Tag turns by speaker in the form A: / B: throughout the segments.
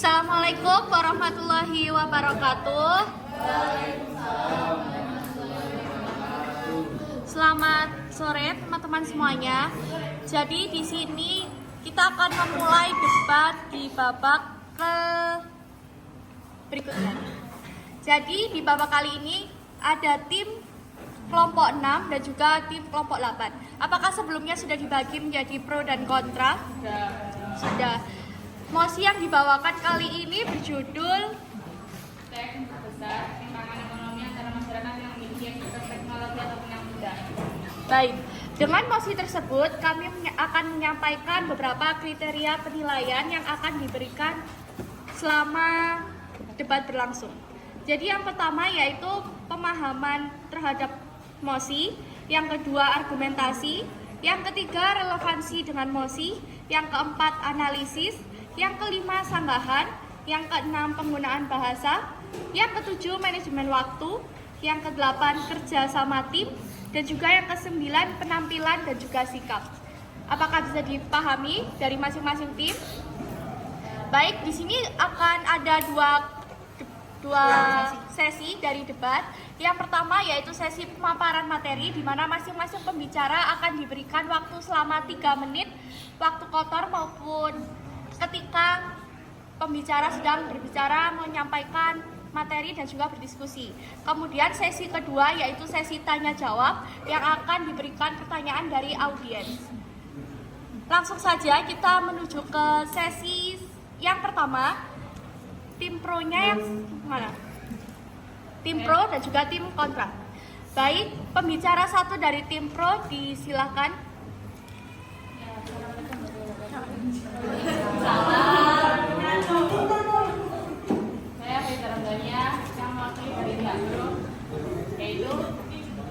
A: Assalamualaikum warahmatullahi wabarakatuh. Selamat sore teman-teman semuanya. Jadi di sini kita akan memulai debat di babak berikutnya. Jadi di babak kali ini ada tim kelompok 6 dan juga tim kelompok 8. Apakah sebelumnya sudah dibagi menjadi pro dan kontra? Sudah. Mosi yang dibawakan kali ini berjudul
B: Teks besar timpangan ekonomi antara masyarakat yang memiliki akses teknologi ataupun yang tidak.
A: Baik, dengan mosi tersebut kami akan menyampaikan beberapa kriteria penilaian yang akan diberikan selama debat berlangsung. Jadi yang pertama yaitu pemahaman terhadap mosi, yang kedua argumentasi, yang ketiga relevansi dengan mosi, yang keempat analisis, yang kelima sanggahan, yang keenam penggunaan bahasa, yang ketujuh manajemen waktu, yang kedelapan kerja sama tim, dan juga yang kesembilan penampilan dan juga sikap. Apakah bisa dipahami dari masing-masing tim? Baik, di sini akan ada dua sesi dari debat. Yang pertama yaitu sesi pemaparan materi, di mana masing-masing pembicara akan diberikan waktu selama 3 menit, waktu kotor maupun ketika pembicara sedang berbicara menyampaikan materi dan juga berdiskusi. Kemudian sesi kedua yaitu sesi tanya jawab yang akan diberikan pertanyaan dari audiens. Langsung saja kita menuju ke sesi yang pertama. Tim pro-nya yang mana? Tim pro dan juga tim kontra. Baik, pembicara satu dari tim pro disilakan.
B: Saya Faiza Ramdhania yang mewakili dari pihak pro, yaitu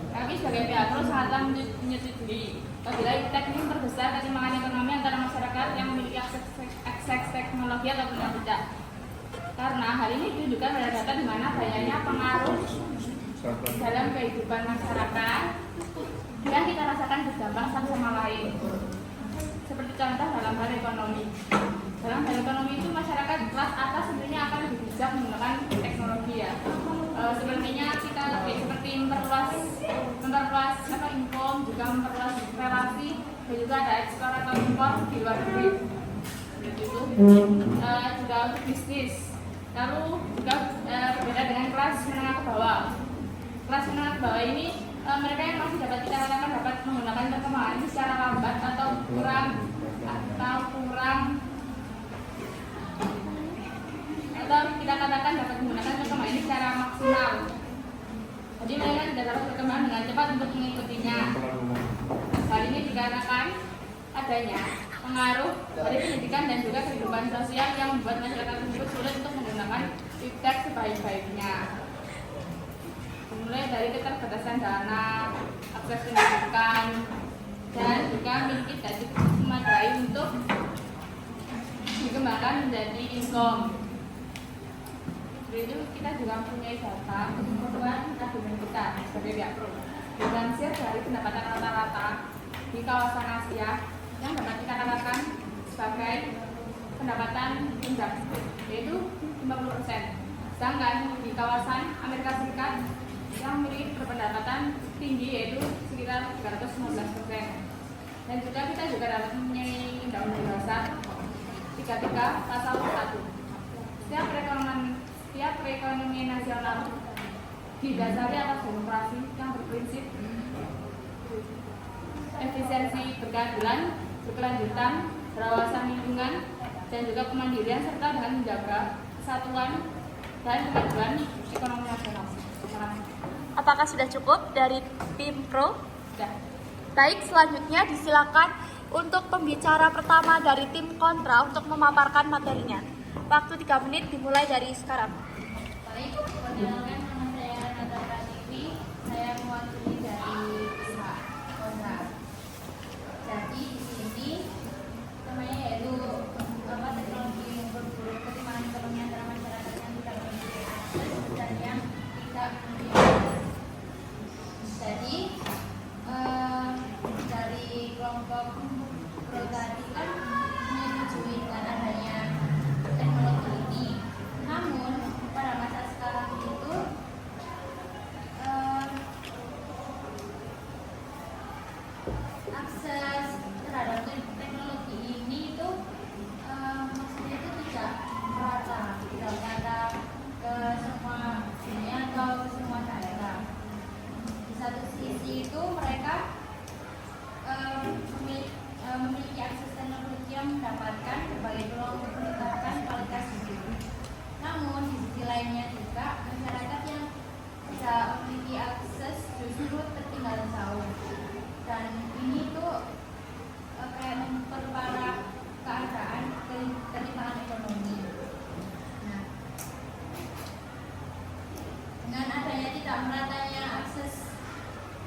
B: kami sebagai pihak pro sangatlah menyetujui apabila teknik terbesar ketimpangan ekonomi antara masyarakat yang memiliki akses teknologi ataupun yang tidak. Karena hal ini ditunjukkan pada data di mana banyaknya pengaruh dalam kehidupan masyarakat yang kita rasakan berdampak satu sama lain. Seperti contoh dalam hal ekonomi. Dalam hal ekonomi itu masyarakat kelas atas sebenarnya akan lebih bijak menggunakan teknologi ya. Sebenarnya kita lebih seperti memperluas income, juga memperluas relasi, dan juga ada ekspor atau impor di luar negeri. Itu juga untuk bisnis. Lalu juga berbeda dengan kelas menengah ke bawah. Kelas menengah ke bawah ini mereka yang masih dapat kita katakan dapat menggunakan perkembangan ini secara lambat atau kurang atau kita katakan dapat menggunakan perkembangan ini secara maksimal. Jadi mereka tidak dapat berkembang dengan cepat untuk mengikutinya. Hal ini dikarenakan adanya pengaruh dari pendidikan dan juga kehidupan sosial yang membuat masyarakat tersebut sulit untuk menggunakan iptek sebaik-baiknya. Mulai dari keterbatasan dana, akses pendidikan, dan juga memiliki data memadai untuk dikembangkan menjadi income. Seperti itu kita juga mempunyai data kebutuhan argumen kita sebagai pihak pro. Dilansir dari pendapatan rata-rata di kawasan Asia yang dapat kita katakan sebagai pendapatan rendah, yaitu 50%. Sedangkan di kawasan Amerika Serikat yang memiliki pendapatan tinggi yaitu sekitar 315%. Dan juga kita juga dapat mempunyai Undang-Undang Dasar 33 Pasal 1. Setiap perekonomian nasional didasari atas demokrasi yang berprinsip efisiensi, berkeadilan, berkelanjutan, berwawasan lingkungan, dan juga kemandirian serta dengan menjaga kesatuan dan kemajuan ekonomi nasional.
A: Apakah sudah cukup dari tim pro?
B: Sudah.
A: Baik, selanjutnya disilakan untuk pembicara pertama dari tim kontra untuk memaparkan materinya. Waktu 3 menit dimulai dari sekarang.
B: Baik, perkenalkan nama saya Renata Pratiwi. Saya mewakili dari pihak kontra. Jadi di sini namanya yaitu teknologi memperburuk ketimpangan ekonomi antara masyarakat yang tidak memiliki akses dan yang tidak memiliki. Jadi dari kelompok pro tadi kan menyetujui dengan adanya teknologi ini
C: tidak meratanya akses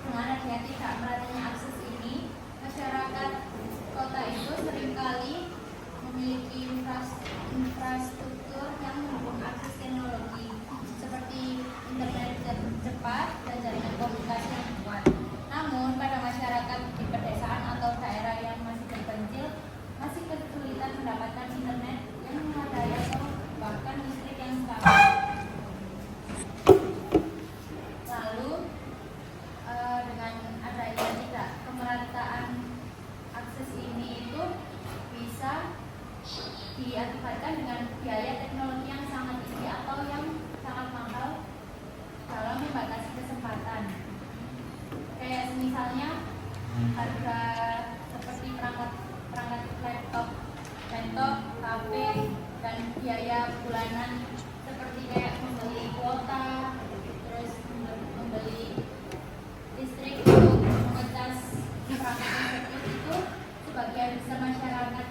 C: dengan adanya tidak meratanya akses ini, masyarakat kota itu seringkali memiliki infrastruktur yang mendukung akses teknologi seperti internet cepat dan jaringan komunikasi yang kuat. Namun pada masyarakat di pedesaan atau daerah yang masih terpencil masih kesulitan mendapatkan internet yang memadai atau bahkan listrik yang stabil. Lalu dengan adanya tidak kemerataan akses ini itu bisa diakibatkan dengan biaya teknologi yang sangat tinggi atau yang sangat mahal dalam membatasi kesempatan. Kayak misalnya harga seperti perangkat laptop, HP, dan biaya bulanan seperti kayak membeli kuota, terus membeli listrik untuk mengecas perangkat itu, sebagian besar masyarakat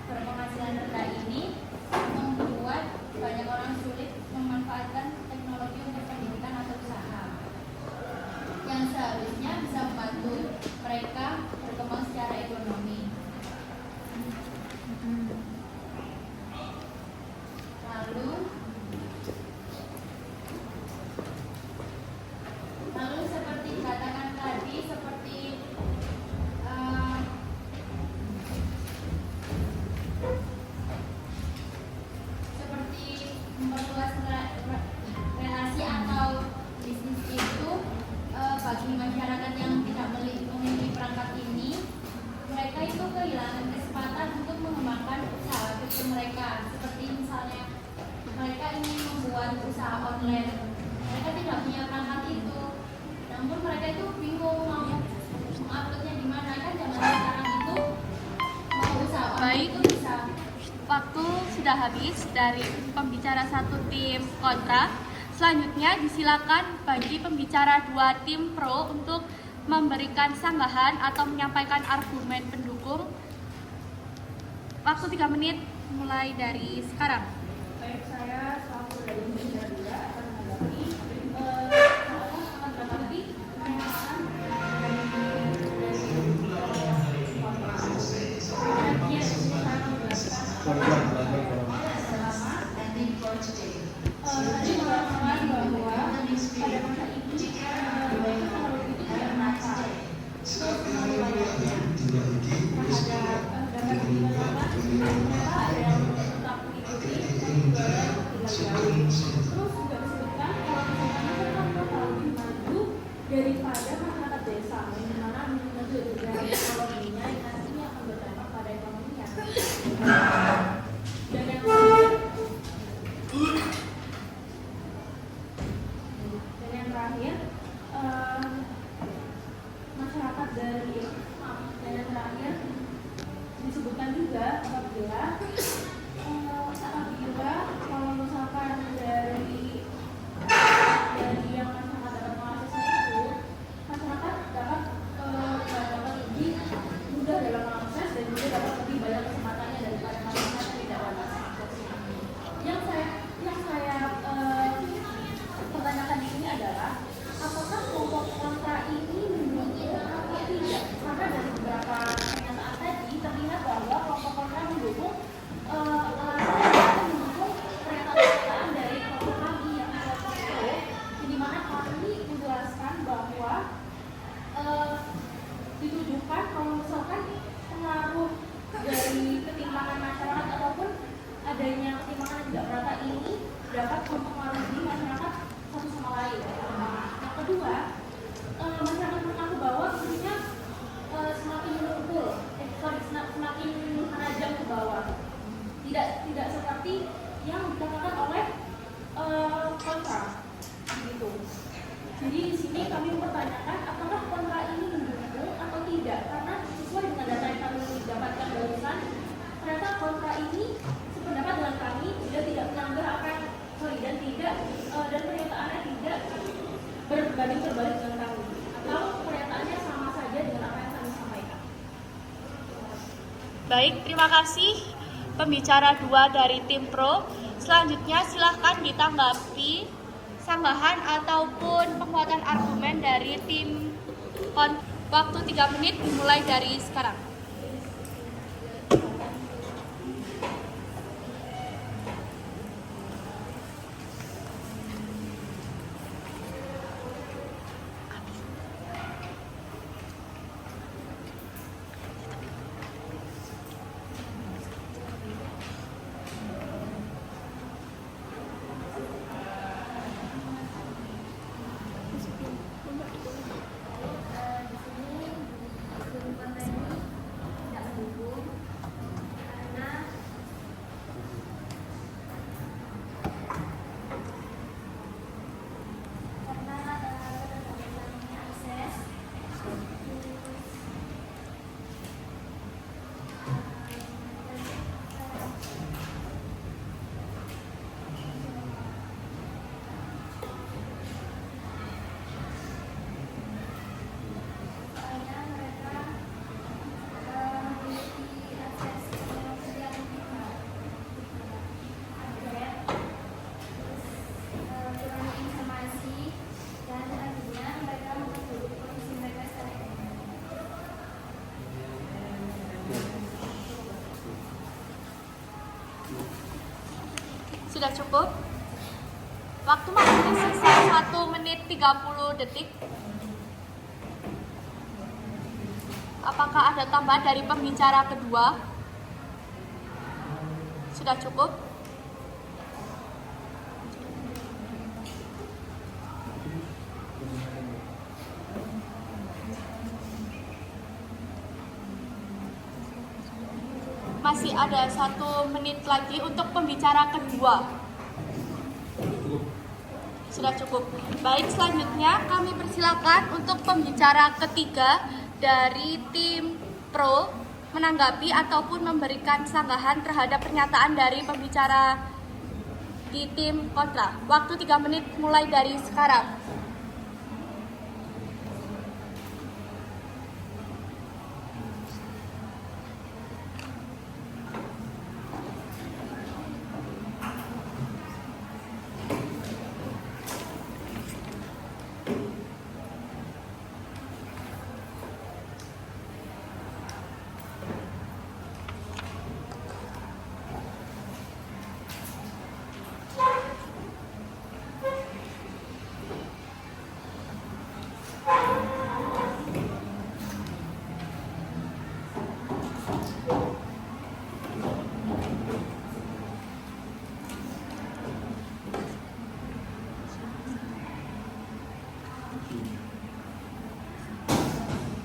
C: berpenghasilan rendah ini membuat banyak orang sulit memanfaatkan teknologi untuk pendidikan atau usaha yang seharusnya bisa membantu mereka berkembang secara ekonomi. Lalu seperti dikatakan tadi, seperti memperluas relasi atau bisnis itu bagi masyarakat yang tidak memiliki perangkat ini, mereka itu kehilangan kesempatan untuk mengembangkan usaha kecil mereka. Seperti misalnya mereka ingin membuat usaha online, mereka tidak punya perangkat itu, namun mereka itu bingung mau menguploadnya di mana. Kan zaman sekarang itu mau usaha online itu bisa.
A: Waktu sudah habis dari pembicara satu tim kontra. Selanjutnya disilakan bagi pembicara dua tim pro untuk memberikan sanggahan atau menyampaikan argumen pendukung. Waktu 3 menit mulai dari sekarang.
B: Baik, saya selaku dari pembicara dua akan menanggapi akan menanggapi pernyataan tadi mengatakan bahwa pada masa ini teknologi itu tidak nakal. Terus menurutnya terhadap dapat dikatakan ternyata ada yang tetap mengikuti negara yang tidak jauh. Terus juga disebutkan kalau misalnya mereka tahu lebih maju daripada masyarakat desa, yang dimana maju dari ekonominya yang nantinya akan berdampak pada ekonominya. Dan yang terakhir masyarakat dari dan yang terakhir disebutkan juga apabila kalau misalkan dari yang masyarakat dapat mengaksesnya itu, masyarakat dapat lebih mudah dalam mengakses dan juga dapat lebih banyak kesempatannya daripada masyarakat yang tidak dapat aksesnya. Yang saya pertanyakan di sini adalah apakah kelompok kontra ini mendukung atau tidak? Karena dari beberapa pernyataan tadi terlihat bahwa kelompok kontra mendukung pernyataan dari kelompok kami yang kelompok pro, di mana kami menjelaskan bahwa ditujukan kalau misalkan pengaruh dari ketimpangan masyarakat ataupun adanya ketimpangan yang tidak merata ini dapat mempengaruhi masyarakat satu sama lain. Yang kedua, masyarakat mengaku bahwa khususnya semakin mengumpul, semakin menajam ke bawah. Tidak seperti yang dikatakan oleh kontra, begitu. Jadi di sini kami mempertanyakan apakah kontra ini mendukung atau tidak, karena sesuai dengan data yang kami dapatkan barusan, ternyata kontra ini sependapat dengan kami tidak melanggar apa yang dan pernyataannya tidak berbanding terbalik dengan kami, atau pernyataannya sama saja dengan apa yang kami sampaikan.
A: Baik, terima kasih pembicara dua dari tim pro. Selanjutnya silahkan ditanggapi sanggahan ataupun penguatan argumen dari tim waktu 3 menit dimulai dari sekarang. Sudah cukup? Waktu masih tersisa 1 menit 30 detik. Apakah ada tambahan dari pembicara kedua? Sudah cukup? Masih ada 1 menit lagi untuk pembicara kedua. Sudah cukup. Baik, selanjutnya kami persilakan untuk pembicara ketiga dari tim pro menanggapi ataupun memberikan sanggahan terhadap pernyataan dari pembicara di tim kontra. Waktu 3 menit mulai dari sekarang.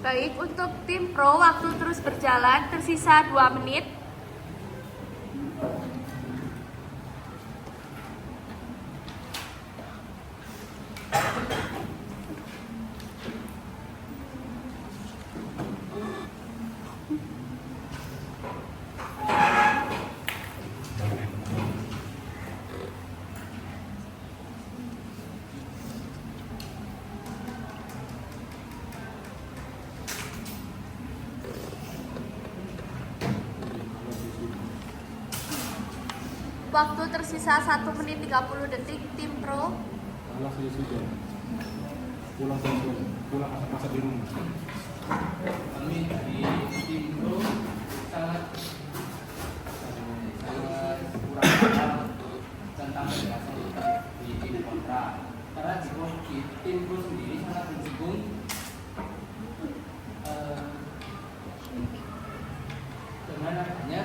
A: Baik, untuk tim pro waktu terus berjalan, tersisa 2 menit. Waktu tersisa 1 menit 30 detik, tim pro.
D: Pulang saja sudah. Pulang saja. Pulang masa di rumah.
E: Kami dari tim pro sangat kurang paham tentang penjelasan di tim kontra. Karena di tim pro sendiri sangat mendukung dengan adanya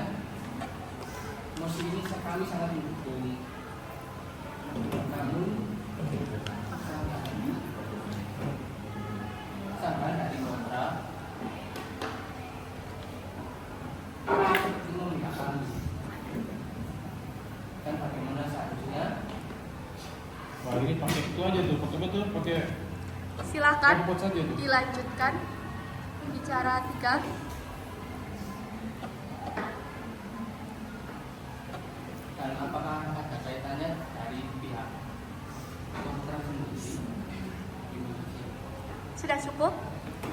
E: mosi ini kami sangat mendukung. Namun sanggahan dari kontra itu memihak kami. Dan bagaimana seharusnya?
D: Wah, ini pakai itu aja tuh, pakai betul, pakai
A: Silakan
D: robot saja tuh.
A: dilanjutkan pembicara 3.
E: Dan apakah ada kaitannya dari pihak kontra sendiri di Indonesia?
A: Sudah cukup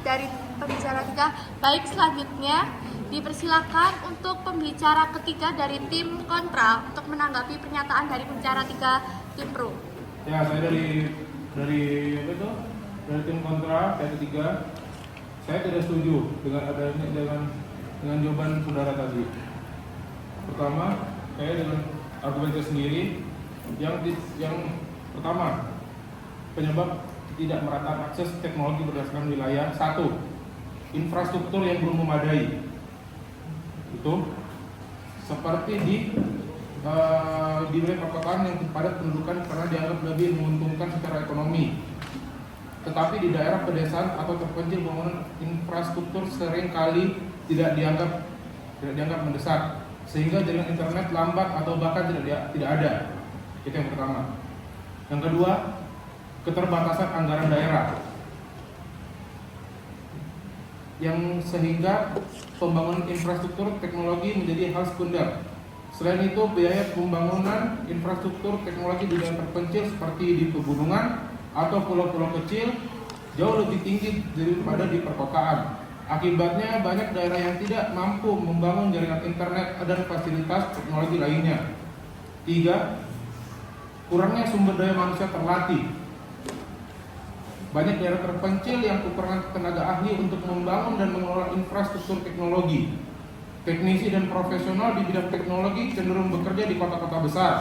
A: dari pembicara 3. Baik, selanjutnya dipersilakan untuk pembicara ketiga dari tim kontra untuk menanggapi pernyataan dari pembicara 3 tim pro.
D: Ya, saya dari apa itu? Dari tim kontra yang ketiga, saya tidak setuju dengan adanya dengan jawaban saudara tadi. Pertama, saya dengan argumen saya sendiri yang pertama, penyebab tidak merata akses teknologi berdasarkan wilayah. Satu, infrastruktur yang belum memadai. Itu seperti di wilayah perkotaan yang padat pendudukan karena dianggap lebih menguntungkan secara ekonomi. Tetapi di daerah pedesaan atau terpencil pembangunan infrastruktur seringkali tidak dianggap mendesak, sehingga jaringan internet lambat atau bahkan tidak ada. Itu yang pertama. Yang kedua, keterbatasan anggaran daerah, yang sehingga pembangunan infrastruktur teknologi menjadi hal sekunder. Selain itu, biaya pembangunan infrastruktur teknologi di daerah terpencil seperti di pegunungan atau pulau-pulau kecil jauh lebih tinggi daripada di perkotaan. Akibatnya banyak daerah yang tidak mampu membangun jaringan internet dan fasilitas teknologi lainnya. Tiga, kurangnya sumber daya manusia terlatih. Banyak daerah terpencil yang kekurangan tenaga ahli untuk membangun dan mengelola infrastruktur teknologi. Teknisi dan profesional di bidang teknologi cenderung bekerja di kota-kota besar,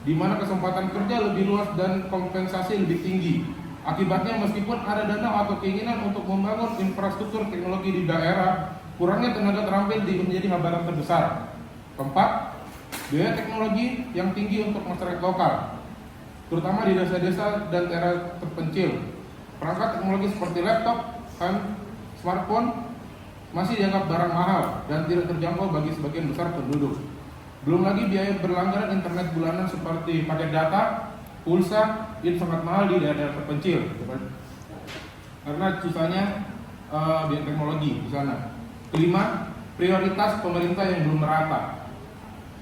D: di mana kesempatan kerja lebih luas dan kompensasi lebih tinggi. Akibatnya meskipun ada dana atau keinginan untuk membangun infrastruktur teknologi di daerah, kurangnya tenaga terampil menjadi hambatan terbesar. Keempat, biaya teknologi yang tinggi untuk masyarakat lokal, terutama di desa-desa dan daerah terpencil. Perangkat teknologi seperti laptop dan smartphone masih dianggap barang mahal dan tidak terjangkau bagi sebagian besar penduduk. Belum lagi biaya berlangganan internet bulanan seperti paket data, pulsa, itu sangat mahal di daerah terpencil karena susahnya biaya teknologi di sana. Kelima, prioritas pemerintah yang belum merata.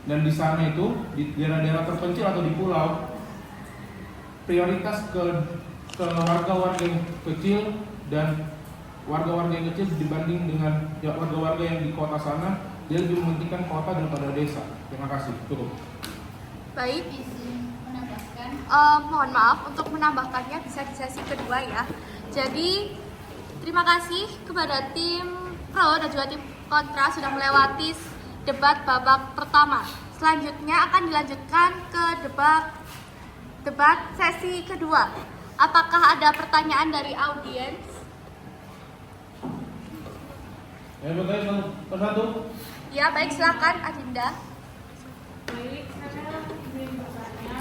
D: Dan di sana itu di daerah-daerah terpencil atau di pulau, prioritas ke warga-warga yang kecil dan warga-warga yang kecil dibanding dengan warga-warga yang di kota sana, dia lebih mementingkan kota daripada desa. Terima kasih. Cukup.
A: Baik,
C: Izin menambahkan.
A: mohon maaf untuk menambahkannya bisa di sesi kedua ya. Jadi terima kasih kepada tim pro dan juga tim kontra sudah melewati debat babak pertama. Selanjutnya akan dilanjutkan ke debat sesi kedua. Apakah ada pertanyaan dari audiens?
D: Ya, bertanya satu.
A: Ya, baik, silakan Adinda.
B: Baik, saya ingin bertanya,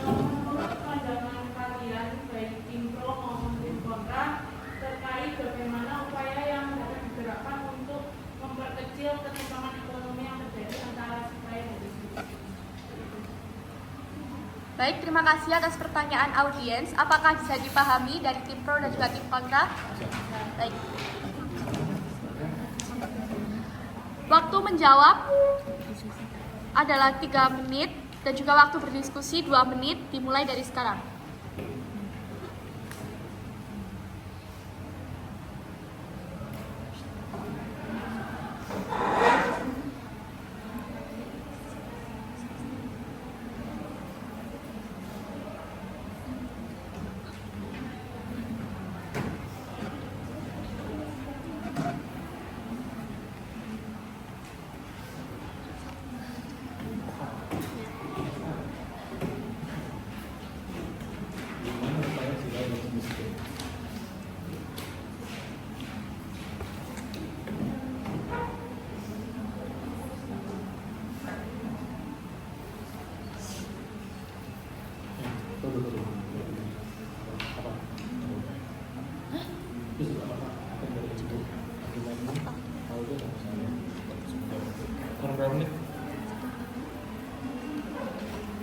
B: menurut pandangan kalian baik tim pro maupun tim kontra terkait bagaimana upaya yang dapat digerakkan untuk memperkecil ketimpangan ekonomi yang terjadi antara si kaya dan si miskin.
A: Baik, terima kasih atas pertanyaan audiens. Apakah bisa dipahami dari tim pro dan juga tim kontra? Baik. Waktu menjawab adalah 3 menit dan juga waktu berdiskusi 2 menit dimulai dari sekarang.
D: Berapa menit?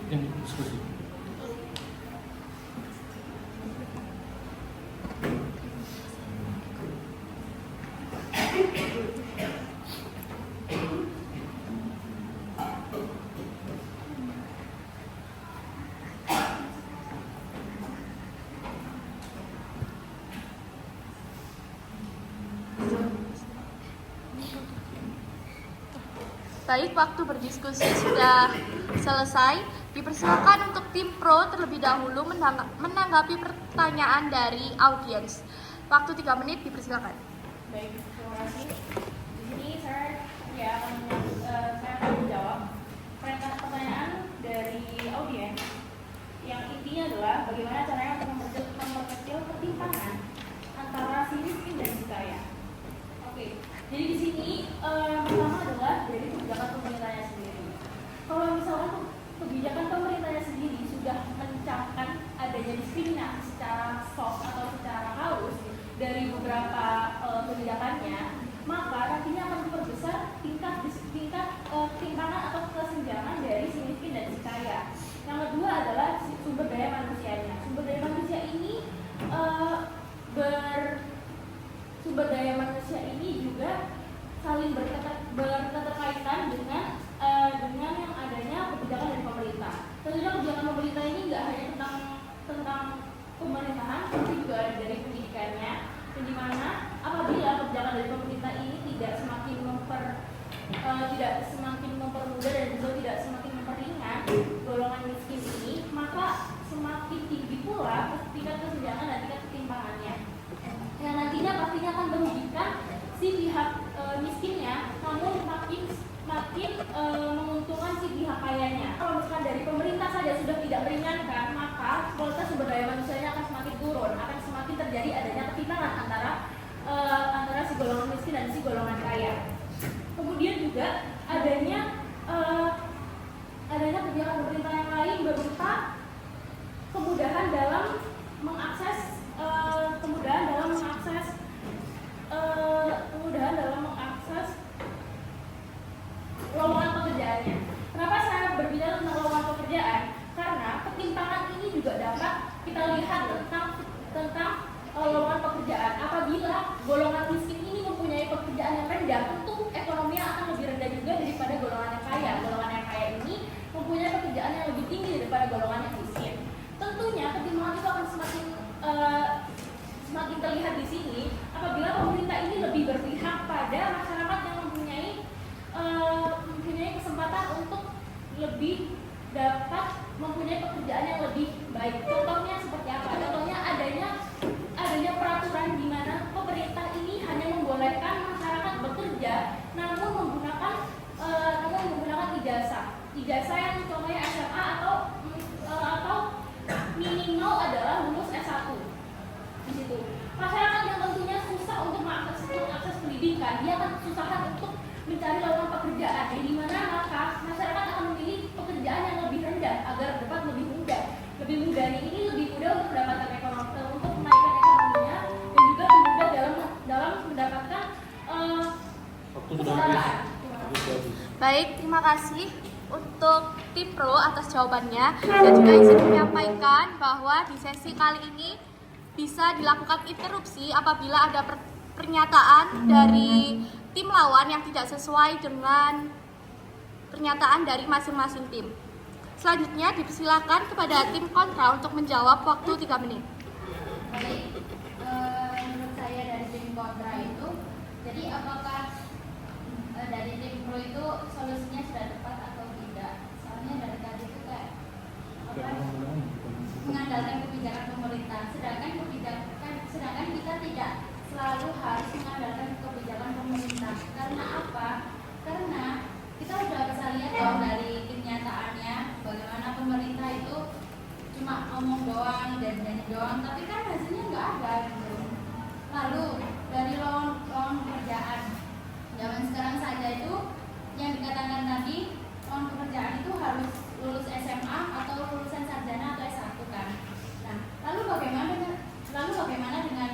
D: Yang diskusi.
A: Baik, waktu berdiskusi sudah selesai. Dipersilakan untuk tim pro terlebih dahulu menanggapi pertanyaan dari audiens. Waktu 3 menit, dipersilakan.
B: Baik, terima kasih. Di sini saya akan menjawab pertanyaan dari audiens yang intinya adalah bagaimana caranya untuk memperkecil ketimpangan antara si miskin dan si kaya. Oke, jadi di sini pertama adalah dari kebijakan pemerintahnya sendiri. Kalau misalkan kebijakan pemerintahnya sendiri sudah mencapkan adanya diskriminasi secara soft atau secara halus dari beberapa kebijakannya, maka nantinya akan memperbesar tingkat ketimpangan atau kesenjangan dari si miskin dan si kaya. Yang kedua adalah sumber daya manusianya. Sumber daya manusia ini sumber daya manusia ini juga saling berketerkaitan dengan yang adanya kebijakan dari pemerintah. Tentunya kebijakan pemerintah ini nggak hanya tentang pemerintahan, tapi juga ada dari pendidikannya. Dan di mana apabila kebijakan dari pemerintah ini tidak semakin mempermudah dan juga tidak semakin memperingan golongan miskin ini, maka semakin tinggi pula tingkat kesenjangan dan tingkat ketimpangannya. Yang nantinya pastinya akan merugikan si pihak miskinnya, namun makin menguntungkan si pihak kayanya. Kalau misalkan dari pemerintah saja sudah tidak meringankan, maka kualitas sumber daya manusianya akan semakin turun, akan semakin terjadi adanya ketimpangan antara si golongan miskin dan si golongan kaya. Kemudian juga adanya kebijakan pemerintah yang lain berupa kemudahan dalam mengakses lowongan pekerjaannya. Kenapa saya berbicara tentang lowongan pekerjaan? Karena ketimpangan ini juga dapat kita lihat tentang lowongan pekerjaan. Apabila golongan miskin ini mempunyai pekerjaan yang rendah, tentu ekonominya akan lebih rendah juga daripada golongan yang kaya. Golongan yang kaya ini mempunyai pekerjaan yang lebih tinggi daripada golongan yang miskin. Tentunya ketimpangan itu akan semakin terlihat di sini apabila pemerintah ini lebih berpihak pada masyarakat yang mempunyai kesempatan untuk lebih dapat mempunyai pekerjaan yang lebih baik. Contohnya seperti apa? Contohnya adanya peraturan di mana pemerintah ini hanya membolehkan masyarakat bekerja namun menggunakan ijazah yang contohnya SMA atau minimal adalah lulus S1. Di situ masyarakat yang tentunya susah untuk mengakses pendidikan, dia akan kesusahan untuk mencari lowongan pekerjaan, di mana maka masyarakat akan memilih pekerjaan yang lebih rendah agar dapat lebih mudah ini lebih mudah untuk mendapatkan ekonomi, untuk menaikkan ekonominya, dan juga lebih mudah dalam mendapatkan kesetaraan.
A: Baik, terima kasih untuk tim pro atas jawabannya, dan juga izin menyampaikan bahwa di sesi kali ini bisa dilakukan interupsi apabila ada pernyataan dari tim lawan yang tidak sesuai dengan pernyataan dari masing-masing tim. Selanjutnya dipersilakan kepada tim kontra untuk menjawab waktu 3 menit.
C: Baik, menurut saya dari tim kontra itu, jadi apakah dari tim pro itu solusinya sudah tepat atau tidak? Soalnya dari tadi itu kayak mengandalkan kebijakan pemerintah, sedangkan kita tidak selalu harus mengandalkan kebijakan pemerintah. Karena apa? Karena kita sudah bisa lihat dong dari kenyataannya bagaimana pemerintah itu cuma ngomong doang dan nyanyi doang, tapi kan hasilnya nggak ada gitu. Lalu dari lowongan pekerjaan zaman sekarang saja itu yang dikatakan tadi, lowongan pekerjaan itu harus lulus SMA atau lulusan sarjana atau S1 kan. Nah, lalu bagaimana dengan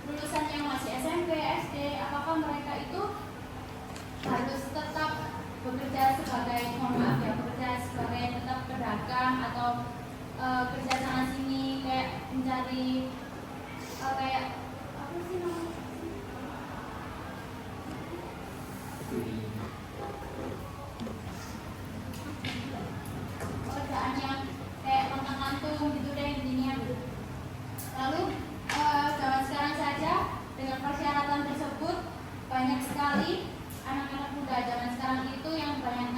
C: lulusan yang masih SMP, SD? Apakah mereka itu harus tetap bekerja sebagai tetap pedagang atau kerja sana sini kayak mencari kayak apa sih namanya? Pekerjaan yang kayak pantang-pantung gitu deh intinya. Lalu zaman sekarang saja dengan persyaratan tersebut banyak sekali anak-anak muda zaman sekarang itu yang banyak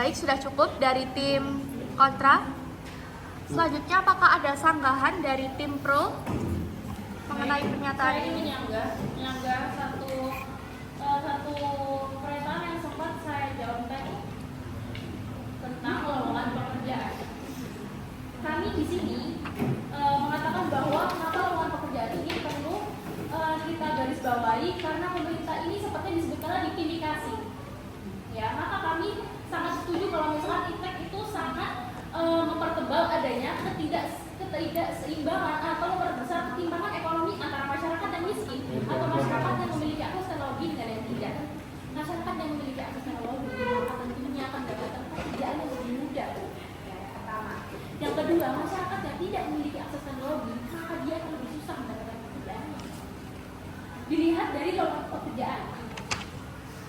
A: Baik, sudah cukup dari tim kontra. Selanjutnya, apakah ada sanggahan dari tim pro mengenai pernyataan
B: Saya
A: ini?
B: ingin menyanggah satu pernyataan yang sempat saya jawab tadi tentang lowongan pekerjaan. Kami di sini mengatakan bahwa kenapa lowongan pekerjaan ini perlu kita garis bawahi karena pemerintah ini seperti disebutkan diindikasi. Ya, maka kami sangat setuju kalau misalkan ITEK itu sangat mempertebal adanya ketidakseimbangan atau memperbesar ketimpangan ekonomi antara masyarakat yang miskin atau masyarakat yang memiliki akses teknologi dan yang tidak. Masyarakat yang memiliki akses teknologi maka tentunya akan mendapatkan pekerjaan yang lebih mudah. Ya, yang pertama. Yang kedua, masyarakat yang tidak memiliki akses teknologi maka dia akan lebih susah mendapatkan pekerjaan. Dilihat dari lowongan pekerjaan.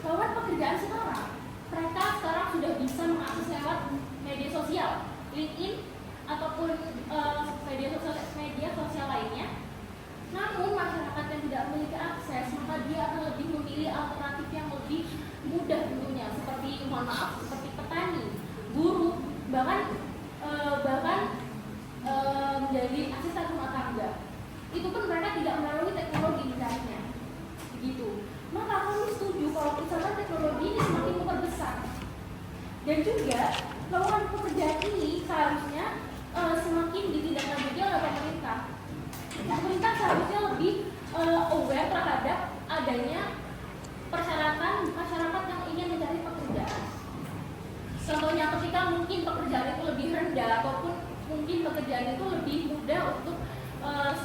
B: Lowongan pekerjaan sekarang, mereka sekarang sudah bisa mengakses lewat media sosial, LinkedIn ataupun media sosial lainnya. Namun masyarakat yang tidak memiliki akses maka dia akan lebih memilih alternatif yang lebih mudah tentunya, seperti seperti petani, buruh, bahkan menjadi asisten rumah tangga. Itu pun mereka tidak melalui teknologi misalnya, begitu. Maka kami setuju kalau misalkan teknologi ini semakin memperbesar. Dan juga lowongan pekerjaan ini seharusnya semakin ditindaklanjuti oleh pemerintah. Pemerintah seharusnya lebih aware terhadap adanya persyaratan masyarakat yang ingin mencari pekerjaan. Contohnya ketika mungkin pekerjaan itu lebih rendah ataupun mungkin pekerjaan itu lebih mudah untuk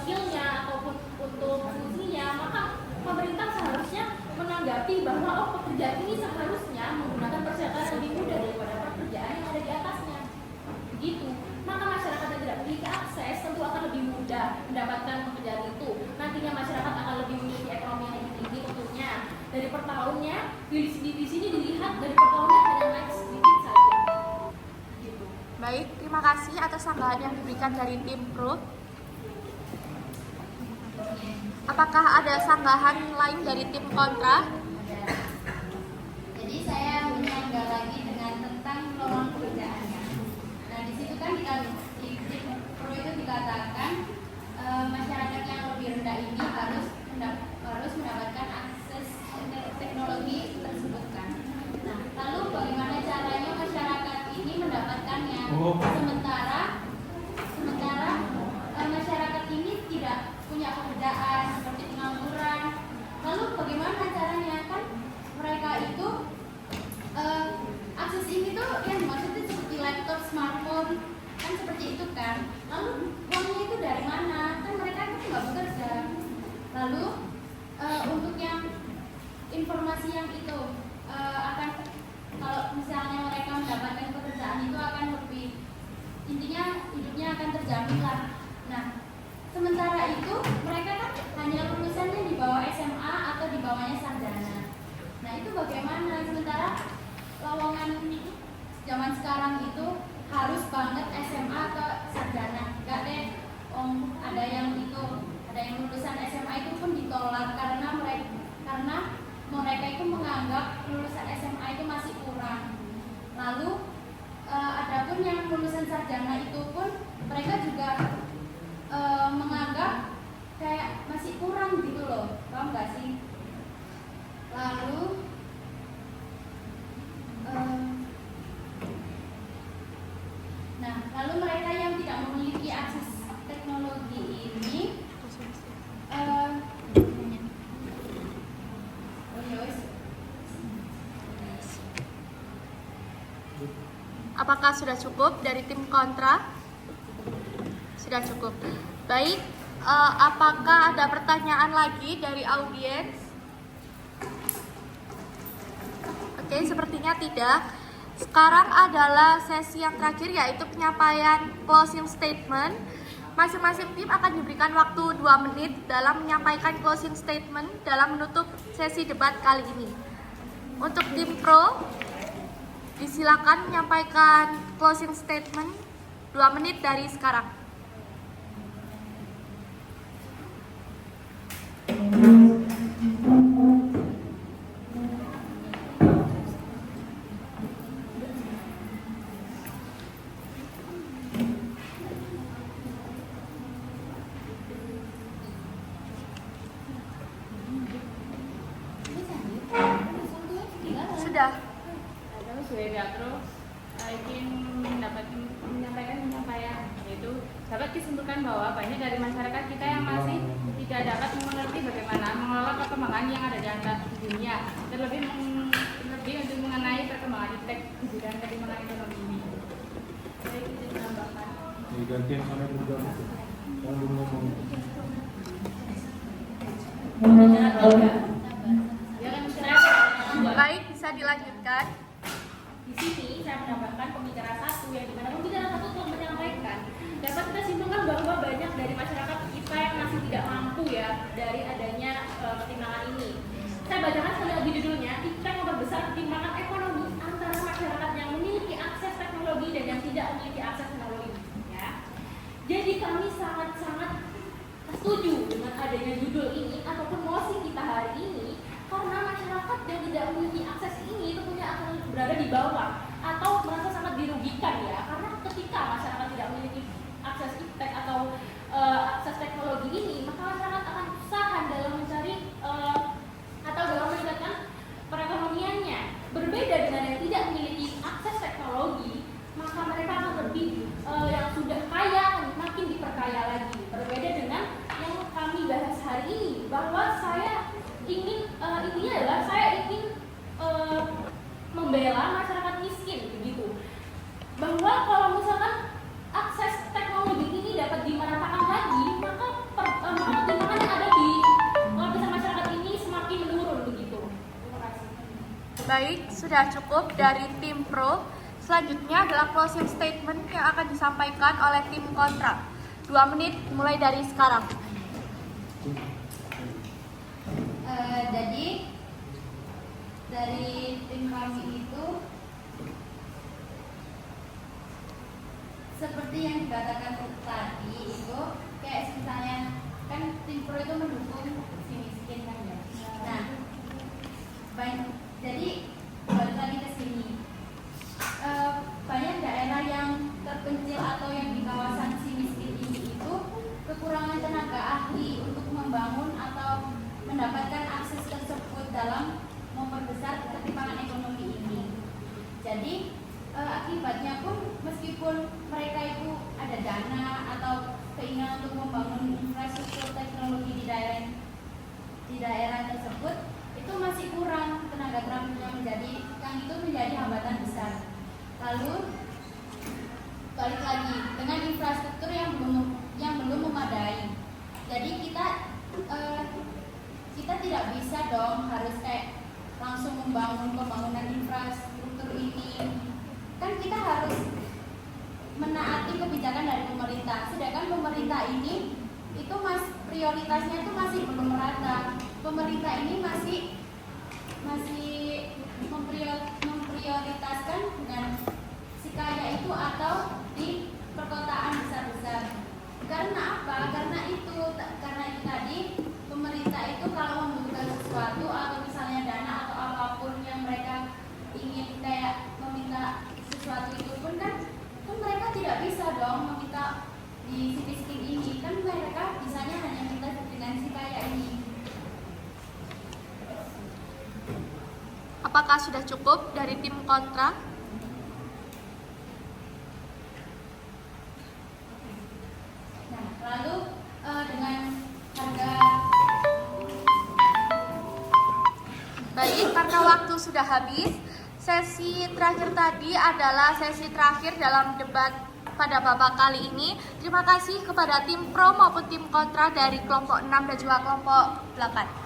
B: skillnya ataupun untuk fungsinya, maka pemerintah seharusnya menanggapi bahwa pekerjaan ini seharusnya menggunakan persyaratan lebih mudah daripada pekerjaan yang ada di atasnya. Begitu. Maka masyarakat yang tidak memiliki akses tentu akan lebih mudah mendapatkan pekerjaan itu. Nantinya masyarakat akan lebih memiliki ekonomi yang lebih tinggi tentunya. Dari per tahunnya di sini dilihat dari per tahunnya hanya naik sedikit saja. Gitu.
A: Baik, terima kasih atas sanggahan yang diberikan dari tim pro. Apakah ada sanggahan lain dari tim kontra?
C: Jadi saya menyanggah lagi dengan tentang lowongan pekerjaannya. Nah di situ kan di pro itu dikatakan masyarakat yang lebih rendah ini harus mendapatkan akses teknologi tersebut kan. Nah lalu bagaimana caranya masyarakat ini mendapatkannya? Sementara masyarakat ini tidak punya pekerjaan seperti pengangguran. Lalu bagaimana caranya? Kan mereka itu akses ini tuh yang dimaksudnya seperti laptop, smartphone, kan seperti itu kan. Lalu uangnya itu dari mana? Kan mereka itu nggak bekerja. Lalu untuk yang informasi yang itu akan kalau misalnya mereka mendapatkan pekerjaan itu akan lebih intinya hidupnya akan terjamin lah. Nah sementara itu mereka kan hanya lulusannya di bawah SMA atau di bawahnya sarjana. Nah itu bagaimana? Sementara lowongan zaman sekarang itu harus banget SMA atau sarjana. Enggak deh, ada yang lulusan SMA itu pun ditolak karena mereka itu menganggap lulusan SMA itu masih kurang. Lalu adapun yang lulusan sarjana itu pun mereka juga menganggap kayak masih kurang gitu loh, paham gak sih? Lalu lalu mereka yang tidak memiliki akses teknologi ini
A: apakah sudah cukup dari tim kontra? Sudah cukup. Baik, apakah ada pertanyaan lagi dari audiens? Oke, sepertinya tidak. Sekarang adalah sesi yang terakhir, yaitu penyampaian closing statement. Masing-masing tim akan diberikan waktu 2 menit dalam menyampaikan closing statement dalam menutup sesi debat kali ini. Untuk tim pro, disilakan menyampaikan closing statement 2 menit dari sekarang.
B: dapat disimpulkan bahwa banyak dari masyarakat kita yang masih tidak dapat mengerti bagaimana mengelola perkembangan yang ada di antar dunia, terlebih untuk mengenai perkembangan iptek di bidang ketimpangan ekonomi ini. Saya izin menambahkan.
D: Gantian sana juga. Yang belum ngomong.
B: Ya kan saya
A: Baik, bisa dilanjutkan.
C: Di sini saya menambahkan pembicara satu yang dimana pembicara satu telah menyampaikan dapat kita simpulkan bahwa banyak dari masyarakat kita yang masih tidak mampu ya dari adanya ketimpangan ini. Saya bacakan sekali lagi judulnya, iptek memperbesar ketimpangan ekonomi antara masyarakat yang memiliki akses teknologi dan yang tidak memiliki akses teknologi. Ya. Jadi kami sangat-sangat setuju dengan adanya judul ini ataupun mosi kita hari ini, karena masyarakat yang tidak memiliki akses ini tentunya akan berada di bawah atau merasa sangat dirugikan ya, karena ketika masyarakat tidak memiliki akses iptek atau akses teknologi ini, maka masyarakat akan kesusahan dalam mencari atau dalam meningkatkan perekonomiannya. Berbeda dengan yang tidak memiliki akses teknologi, maka mereka akan lebih yang sudah kaya akan makin diperkaya lagi. Berbeda dengan yang kami bahas hari ini, bahwa saya ingin intinya adalah saya ingin membela masyarakat miskin begitu. Bahwa kalau misalkan akses teknologi ini dapat dimeratakan lagi, maka ketimpangan yang ada di lapisan masyarakat ini semakin menurun begitu. Terima kasih.
A: Baik, sudah cukup dari tim pro. Selanjutnya adalah closing statement yang akan disampaikan oleh tim kontra. 2 menit mulai dari sekarang.
C: Jadi dari tim kami itu seperti yang dikatakan tadi itu kayak misalnya kan tim pro itu mendukung si miskin kan ya. Nah, jadi balik lagi ke sini. Banyak daerah yang terpencil atau yang di kawasan si miskin ini itu kekurangan tenaga ahli untuk membangun atau mendapatkan akses tersebut dalam memperbesar ketimpangan ekonomi ini. Jadi akibatnya pun meskipun mereka itu ada dana atau keinginan untuk membangun infrastruktur teknologi di daerah tersebut, itu masih kurang tenaga terampilnya yang itu menjadi hambatan besar. Lalu balik lagi dengan infrastruktur yang belum memadai. Jadi kita tidak bisa dong harus kayak langsung membangun pembangunan infrastruktur ini. Kan kita harus menaati kebijakan dari pemerintah. Sedangkan pemerintah ini itu prioritasnya itu masih belum merata. Pemerintah ini masih memprioritaskan dengan si kaya itu atau di perkotaan besar-besar. Karena apa? Karena itu tadi pemerintah itu kalau membutuhkan sesuatu atau misalnya dana atau apapun yang mereka ingin kayak meminta sesuatu itu pun kan mereka tidak bisa dong meminta di si miskin ini, kan mereka bisanya hanya minta dengan si kaya ini.
A: Apakah sudah cukup dari tim kontra?
C: Nah, lalu dengan harga.
A: Baik, karena waktu sudah habis, sesi terakhir tadi adalah sesi terakhir dalam debat pada babak kali ini. Terima kasih kepada tim pro maupun tim kontra dari kelompok 6 dan juga kelompok 8.